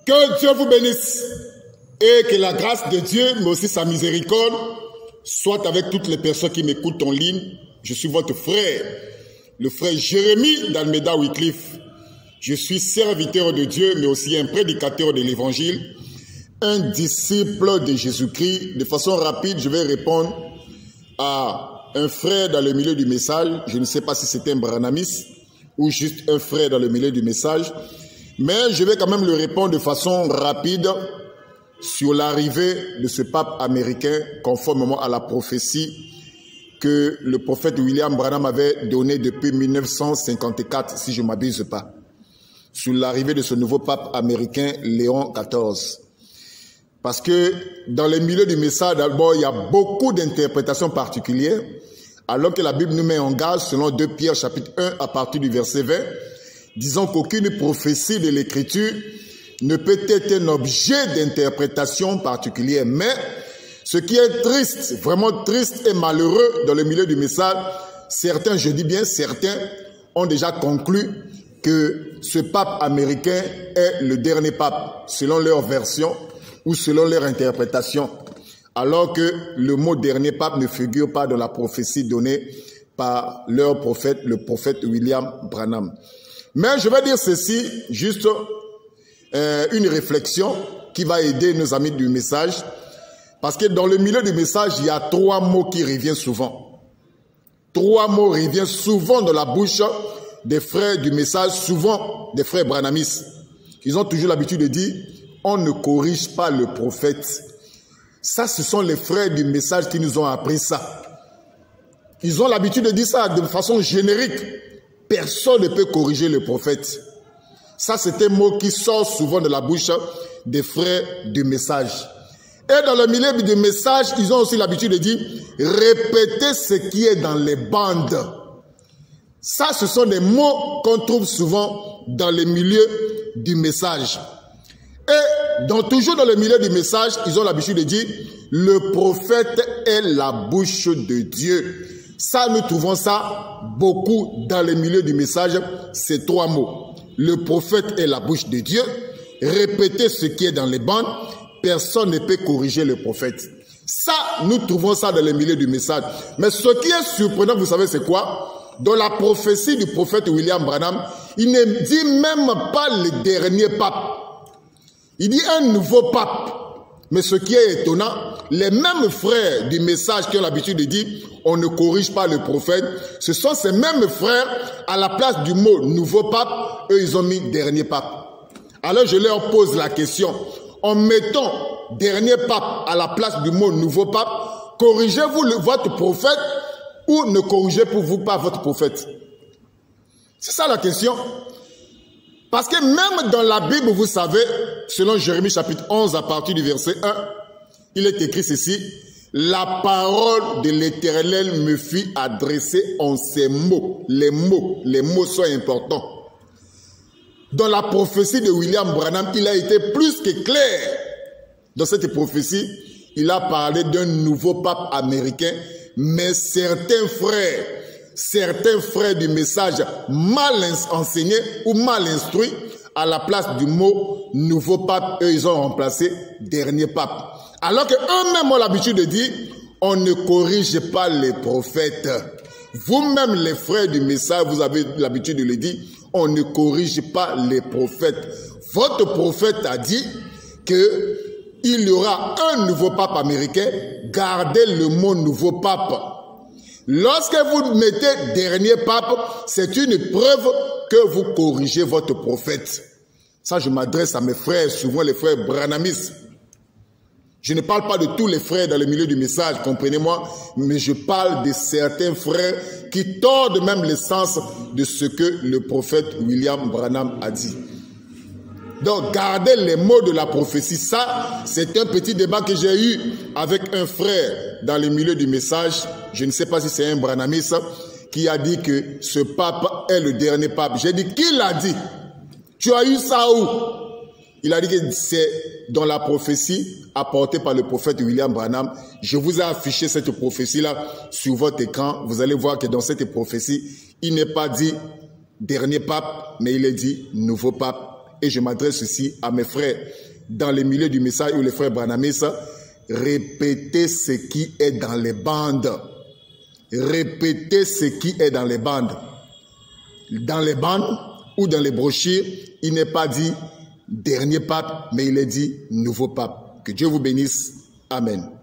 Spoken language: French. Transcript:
Que Dieu vous bénisse et que la grâce de Dieu, mais aussi sa miséricorde, soit avec toutes les personnes qui m'écoutent en ligne. Je suis votre frère, le frère Jérémie d'Almeida Wycliffe. Je suis serviteur de Dieu, mais aussi un prédicateur de l'Évangile, un disciple de Jésus-Christ. De façon rapide, je vais répondre à un frère dans le milieu du message. Je ne sais pas si c'était un branamiste ou juste un frère dans le milieu du message. Mais je vais quand même le répondre de façon rapide sur l'arrivée de ce pape américain, conformément à la prophétie que le prophète William Branham avait donnée depuis 1954, si je ne m'abuse pas, sur l'arrivée de ce nouveau pape américain, Léon XIV. Parce que dans les milieux du message, d'abord, il y a beaucoup d'interprétations particulières, alors que la Bible nous met en garde, selon 2 Pierre chapitre 1, à partir du verset 20, disons qu'aucune prophétie de l'Écriture ne peut être un objet d'interprétation particulière. Mais ce qui est triste, vraiment triste et malheureux dans le milieu du message, certains, je dis bien certains, ont déjà conclu que ce pape américain est le dernier pape, selon leur version ou selon leur interprétation, alors que le mot dernier pape ne figure pas dans la prophétie donnée par leur prophète, le prophète William Branham. Mais je vais dire ceci, juste une réflexion qui va aider nos amis du message, parce que dans le milieu du message, il y a 3 mots qui reviennent souvent. 3 mots reviennent souvent dans la bouche des frères du message, souvent des frères branhamistes. Ils ont toujours l'habitude de dire, on ne corrige pas le prophète. Ça, ce sont les frères du message qui nous ont appris ça. Ils ont l'habitude de dire ça de façon générique. Personne ne peut corriger le prophète. Ça, c'est un mot qui sort souvent de la bouche des frères du message. Et dans le milieu du message, ils ont aussi l'habitude de dire, répétez ce qui est dans les bandes. Ça, ce sont des mots qu'on trouve souvent dans les milieux du message. Et toujours dans le milieu du message, ils ont l'habitude de dire, le prophète est la bouche de Dieu. Ça, nous trouvons ça beaucoup dans les milieux du message, ces 3 mots. Le prophète est la bouche de Dieu. Répétez ce qui est dans les bandes. Personne ne peut corriger le prophète. Ça, nous trouvons ça dans les milieux du message. Mais ce qui est surprenant, vous savez c'est quoi? Dans la prophétie du prophète William Branham, il ne dit même pas le dernier pape. Il dit un nouveau pape. Mais ce qui est étonnant, les mêmes frères du message qui ont l'habitude de dire on ne corrige pas le prophète, ce sont ces mêmes frères, à la place du mot nouveau pape, eux ils ont mis dernier pape. Alors je leur pose la question, en mettant dernier pape à la place du mot nouveau pape, corrigez-vous votre prophète ou ne corrigez-vous pas votre prophète? C'est ça la question. Parce que même dans la Bible, vous savez, selon Jérémie chapitre 11 à partir du verset 1, il est écrit ceci, la parole de l'Éternel me fut adressée en ces mots. Les mots sont importants. Dans la prophétie de William Branham, il a été plus que clair. Dans cette prophétie, il a parlé d'un nouveau pape américain, mais certains frères du message mal enseignés ou mal instruits, à la place du mot nouveau pape, eux ils ont remplacé dernier pape. Alors qu'eux-mêmes ont l'habitude de dire, on ne corrige pas les prophètes. Vous-même les frères du message, vous avez l'habitude de le dire, on ne corrige pas les prophètes. Votre prophète a dit qu'il y aura un nouveau pape américain, gardez le mot nouveau pape. Lorsque vous mettez dernier pape, c'est une preuve que vous corrigez votre prophète. Ça, je m'adresse à mes frères, souvent les frères branhamistes. Je ne parle pas de tous les frères dans le milieu du message, comprenez-moi, mais je parle de certains frères qui tordent même le sens de ce que le prophète William Branham a dit. Donc, gardez les mots de la prophétie. Ça, c'est un petit débat que j'ai eu avec un frère dans le milieu du message. Je ne sais pas si c'est un branhamiste qui a dit que ce pape est le dernier pape. J'ai dit, qui l'a dit? Tu as eu ça où? Il a dit que c'est dans la prophétie apportée par le prophète William Branham. Je vous ai affiché cette prophétie-là sur votre écran. Vous allez voir que dans cette prophétie, il n'est pas dit dernier pape, mais il est dit nouveau pape. et je m'adresse ici à mes frères dans le milieu du message ou les frères Branamesa, répétez ce qui est dans les bandes. Répétez ce qui est dans les bandes. Dans les bandes ou dans les brochures, il n'est pas dit dernier pape, mais il est dit nouveau pape. Que Dieu vous bénisse. Amen.